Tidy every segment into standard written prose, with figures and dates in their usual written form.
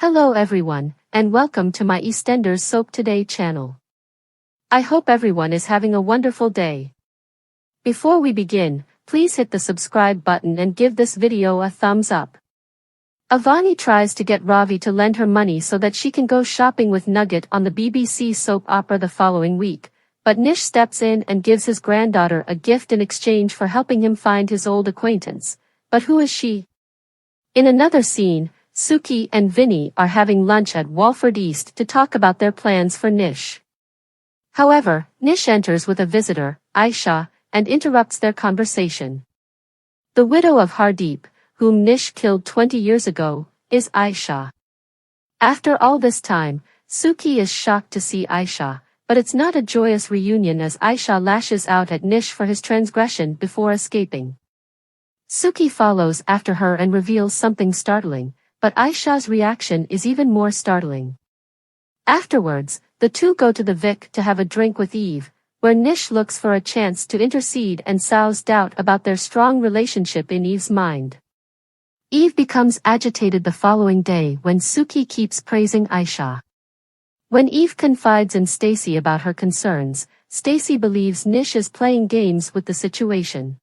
Hello everyone, and welcome to my EastEnders Soap Today channel. I hope everyone is having a wonderful day. Before we begin, please hit the subscribe button and give this video a thumbs up. Avani tries to get Ravi to lend her money so that she can go shopping with Nugget on the BBC soap opera the following week, but Nish steps in and gives his granddaughter a gift in exchange for helping him find his old acquaintance. But who is she? In another scene, Suki and Vinny are having lunch at Walford East to talk about their plans for Nish. However, Nish enters with a visitor, Aisha, and interrupts their conversation. The widow of Hardeep, whom Nish killed 20 years ago, is Aisha. After all this time, Suki is shocked to see Aisha, but it's not a joyous reunion as Aisha lashes out at Nish for his transgression before escaping. Suki follows after her and reveals something startling, but Aisha's reaction is even more startling. Afterwards, the two go to the Vic to have a drink with Eve, where Nish looks for a chance to intercede and sows doubt about their strong relationship in Eve's mind. Eve becomes agitated the following day when Suki keeps praising Aisha. When Eve confides in Stacy about her concerns, Stacy believes Nish is playing games with the situation.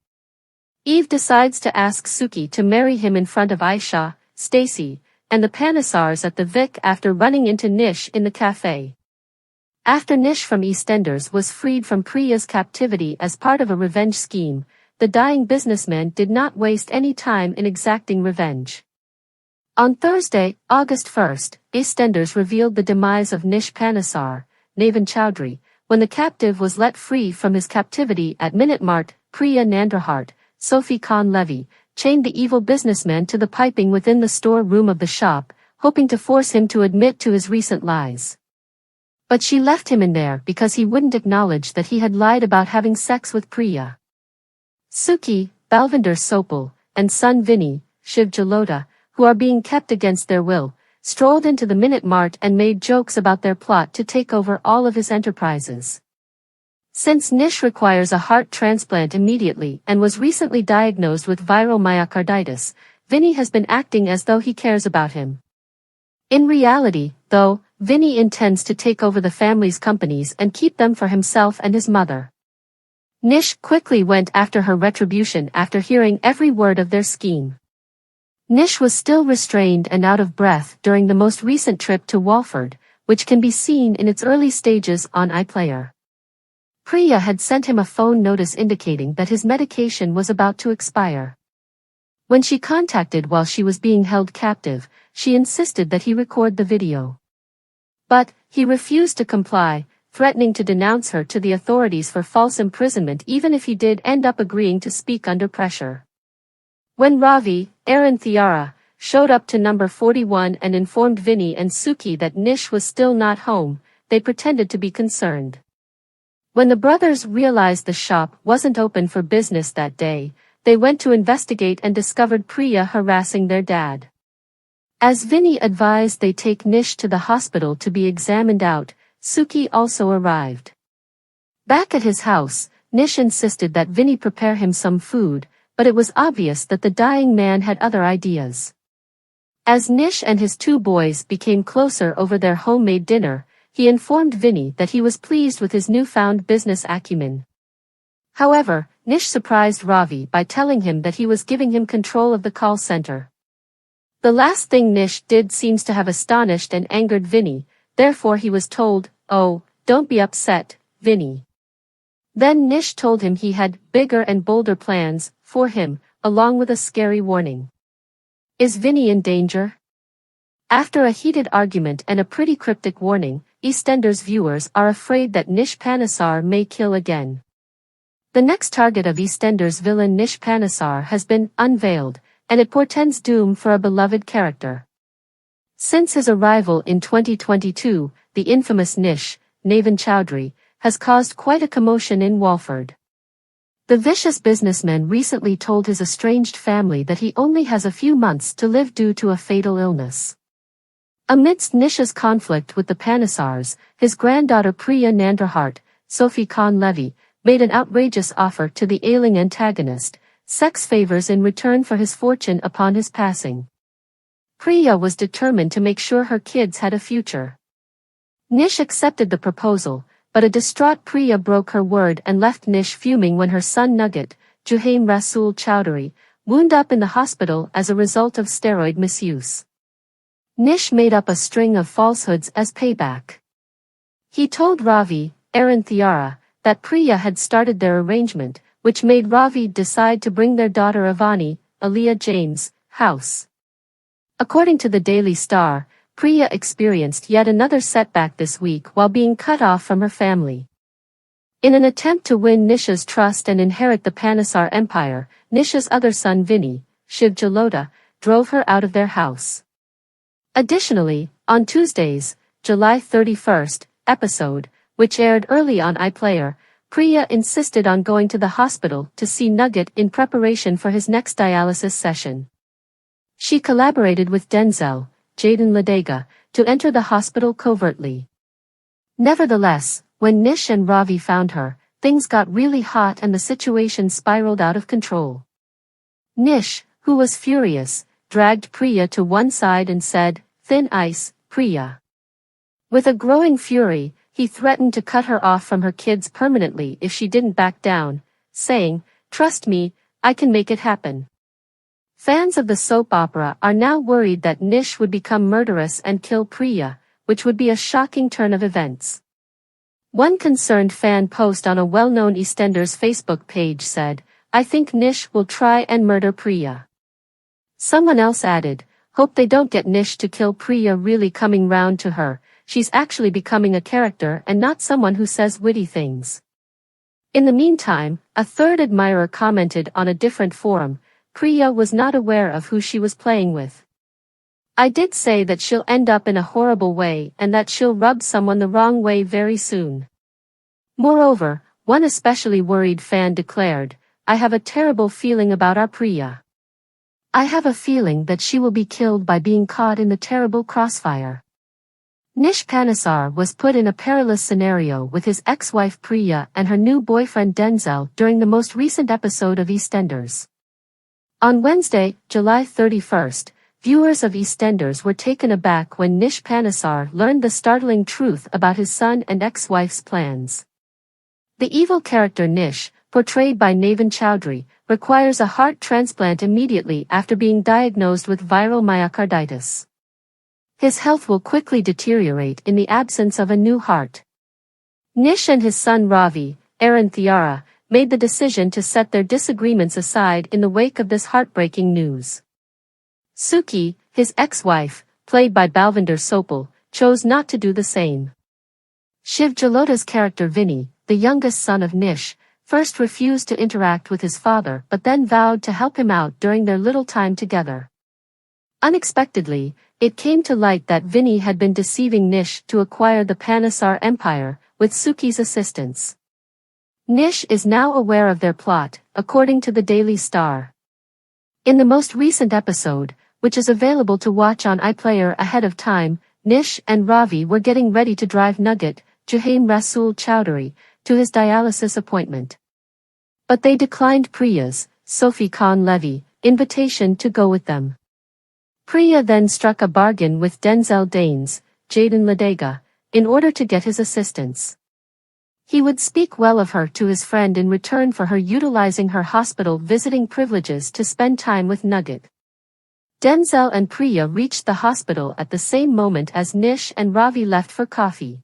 Eve decides to ask Suki to marry him in front of Aisha, Stacy, and the Panesars at the Vic after running into Nish in the cafe. After Nish from EastEnders was freed from Priya's captivity as part of a revenge scheme, the dying businessman did not waste any time in exacting revenge. On Thursday, August 1st, EastEnders revealed the demise of Nish Panesar, Navin Chowdhury, when the captive was let free from his captivity at Minute Mart. Priya Nandrahart, Sophie Khan Levy, chained the evil businessman to the piping within the store room of the shop, hoping to force him to admit to his recent lies. But she left him in there because he wouldn't acknowledge that he had lied about having sex with Priya. Suki, Balvinder Sopal, and son Vinny, Shiv Jalota, who are being kept against their will, strolled into the Minute Mart and made jokes about their plot to take over all of his enterprises. Since Nish requires a heart transplant immediately and was recently diagnosed with viral myocarditis, Vinny has been acting as though he cares about him. In reality, though, Vinny intends to take over the family's companies and keep them for himself and his mother. Nish quickly went after her retribution after hearing every word of their scheme. Nish was still restrained and out of breath during the most recent trip to Walford, which can be seen in its early stages on iPlayer. Priya had sent him a phone notice indicating that his medication was about to expire. When she contacted while she was being held captive, she insisted that he record the video. But he refused to comply, threatening to denounce her to the authorities for false imprisonment even if he did end up agreeing to speak under pressure. When Ravi, Aaron Thiara, showed up to number 41 and informed Vinny and Suki that Nish was still not home, they pretended to be concerned. When the brothers realized the shop wasn't open for business that day, they went to investigate and discovered Priya harassing their dad. As Vinny advised they take Nish to the hospital to be examined out, Suki also arrived. Back at his house, Nish insisted that Vinny prepare him some food, but it was obvious that the dying man had other ideas. As Nish and his two boys became closer over their homemade dinner, he informed Vinny that he was pleased with his newfound business acumen. However, Nish surprised Ravi by telling him that he was giving him control of the call center. The last thing Nish did seems to have astonished and angered Vinny, therefore he was told, "Oh, don't be upset, Vinny." Then Nish told him he had bigger and bolder plans for him, along with a scary warning. Is Vinny in danger? After a heated argument and a pretty cryptic warning, EastEnders viewers are afraid that Nish Panesar may kill again. The next target of EastEnders villain Nish Panesar has been unveiled, and it portends doom for a beloved character. Since his arrival in 2022, the infamous Nish, Navin Chowdhury, has caused quite a commotion in Walford. The vicious businessman recently told his estranged family that he only has a few months to live due to a fatal illness. Amidst Nish's conflict with the Panesars, his granddaughter Priya Nandrahart, Sophie Khan Levy, made an outrageous offer to the ailing antagonist, sex favors in return for his fortune upon his passing. Priya was determined to make sure her kids had a future. Nish accepted the proposal, but a distraught Priya broke her word and left Nish fuming when her son Nugget, Juhaim Rasool Chowdhury, wound up in the hospital as a result of steroid misuse. Nish made up a string of falsehoods as payback. He told Ravi, Aaron Thiara, that Priya had started their arrangement, which made Ravi decide to bring their daughter Avani, Aaliyah James, house. According to the Daily Star, Priya experienced yet another setback this week while being cut off from her family. In an attempt to win Nisha's trust and inherit the Panesar empire, Nisha's other son Vinny, Shiv Jalota, drove her out of their house. Additionally, on Tuesday's July 31st episode, which aired early on iPlayer, Priya insisted on going to the hospital to see Nugget in preparation for his next dialysis session. She collaborated with Denzel, Jaden Ladega, to enter the hospital covertly. Nevertheless, when Nish and Ravi found her, things got really hot and the situation spiraled out of control. Nish, who was furious, dragged Priya to one side and said, "Thin ice, Priya." With a growing fury, he threatened to cut her off from her kids permanently if she didn't back down, saying, "Trust me, I can make it happen." Fans of the soap opera are now worried that Nish would become murderous and kill Priya, which would be a shocking turn of events. One concerned fan post on a well-known EastEnders Facebook page said, "I think Nish will try and murder Priya." Someone else added, "Hope they don't get Nish to kill Priya really coming round to her, she's actually becoming a character and not someone who says witty things." In the meantime, a third admirer commented on a different forum, Priya was not aware of who she was playing with. "I did say that she'll end up in a horrible way and that she'll rub someone the wrong way very soon." Moreover, one especially worried fan declared, "I have a terrible feeling about our Priya. I have a feeling that she will be killed by being caught in the terrible crossfire." Nish Panesar was put in a perilous scenario with his ex-wife Priya and her new boyfriend Denzel during the most recent episode of EastEnders. On Wednesday, July 31st, viewers of EastEnders were taken aback when Nish Panesar learned the startling truth about his son and ex-wife's plans. The evil character Nish, portrayed by Navin Chowdhury, requires a heart transplant immediately after being diagnosed with viral myocarditis. His health will quickly deteriorate in the absence of a new heart. Nish and his son Ravi, Aaron Thiara, made the decision to set their disagreements aside in the wake of this heartbreaking news. Suki, his ex-wife, played by Balvinder Sopal, chose not to do the same. Shiv Jalota's character Vinny, the youngest son of Nish, first refused to interact with his father but then vowed to help him out during their little time together. Unexpectedly, it came to light that Vinny had been deceiving Nish to acquire the Panesar empire, with Suki's assistance. Nish is now aware of their plot, according to the Daily Star. In the most recent episode, which is available to watch on iPlayer ahead of time, Nish and Ravi were getting ready to drive Nugget, Juhaim Rasool Chowdhury, to his dialysis appointment. But they declined Priya's, Sophie Khan Levy, invitation to go with them. Priya then struck a bargain with Denzel Danes, Jaden Ladega, in order to get his assistance. He would speak well of her to his friend in return for her utilizing her hospital visiting privileges to spend time with Nugget. Denzel and Priya reached the hospital at the same moment as Nish and Ravi left for coffee.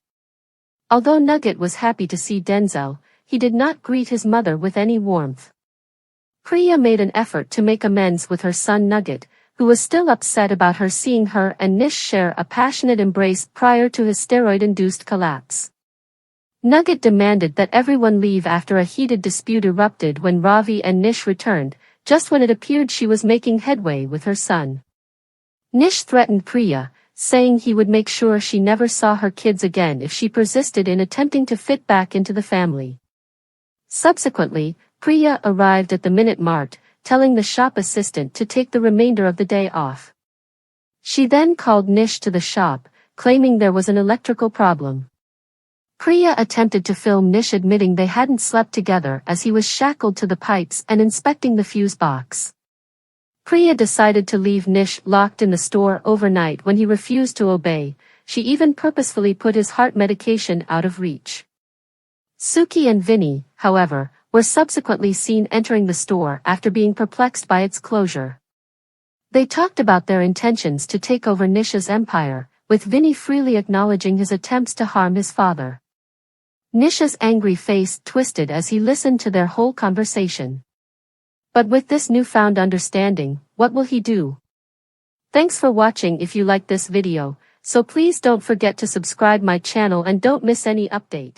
Although Nugget was happy to see Denzel, he did not greet his mother with any warmth. Priya made an effort to make amends with her son Nugget, who was still upset about her seeing her and Nish share a passionate embrace prior to his steroid-induced collapse. Nugget demanded that everyone leave after a heated dispute erupted when Ravi and Nish returned, just when it appeared she was making headway with her son. Nish threatened Priya, saying he would make sure she never saw her kids again if she persisted in attempting to fit back into the family. Subsequently, Priya arrived at the Minute Mart, telling the shop assistant to take the remainder of the day off. She then called Nish to the shop, claiming there was an electrical problem. Priya attempted to film Nish admitting they hadn't slept together as he was shackled to the pipes and inspecting the fuse box. Priya decided to leave Nish locked in the store overnight when he refused to obey. She even purposefully put his heart medication out of reach. Suki and Vinny, however, were subsequently seen entering the store after being perplexed by its closure. They talked about their intentions to take over Nish's empire, with Vinny freely acknowledging his attempts to harm his father. Nish's angry face twisted as he listened to their whole conversation. But with this newfound understanding, what will he do? Thanks for watching. If you like this video, so please don't forget to subscribe my channel and don't miss any update.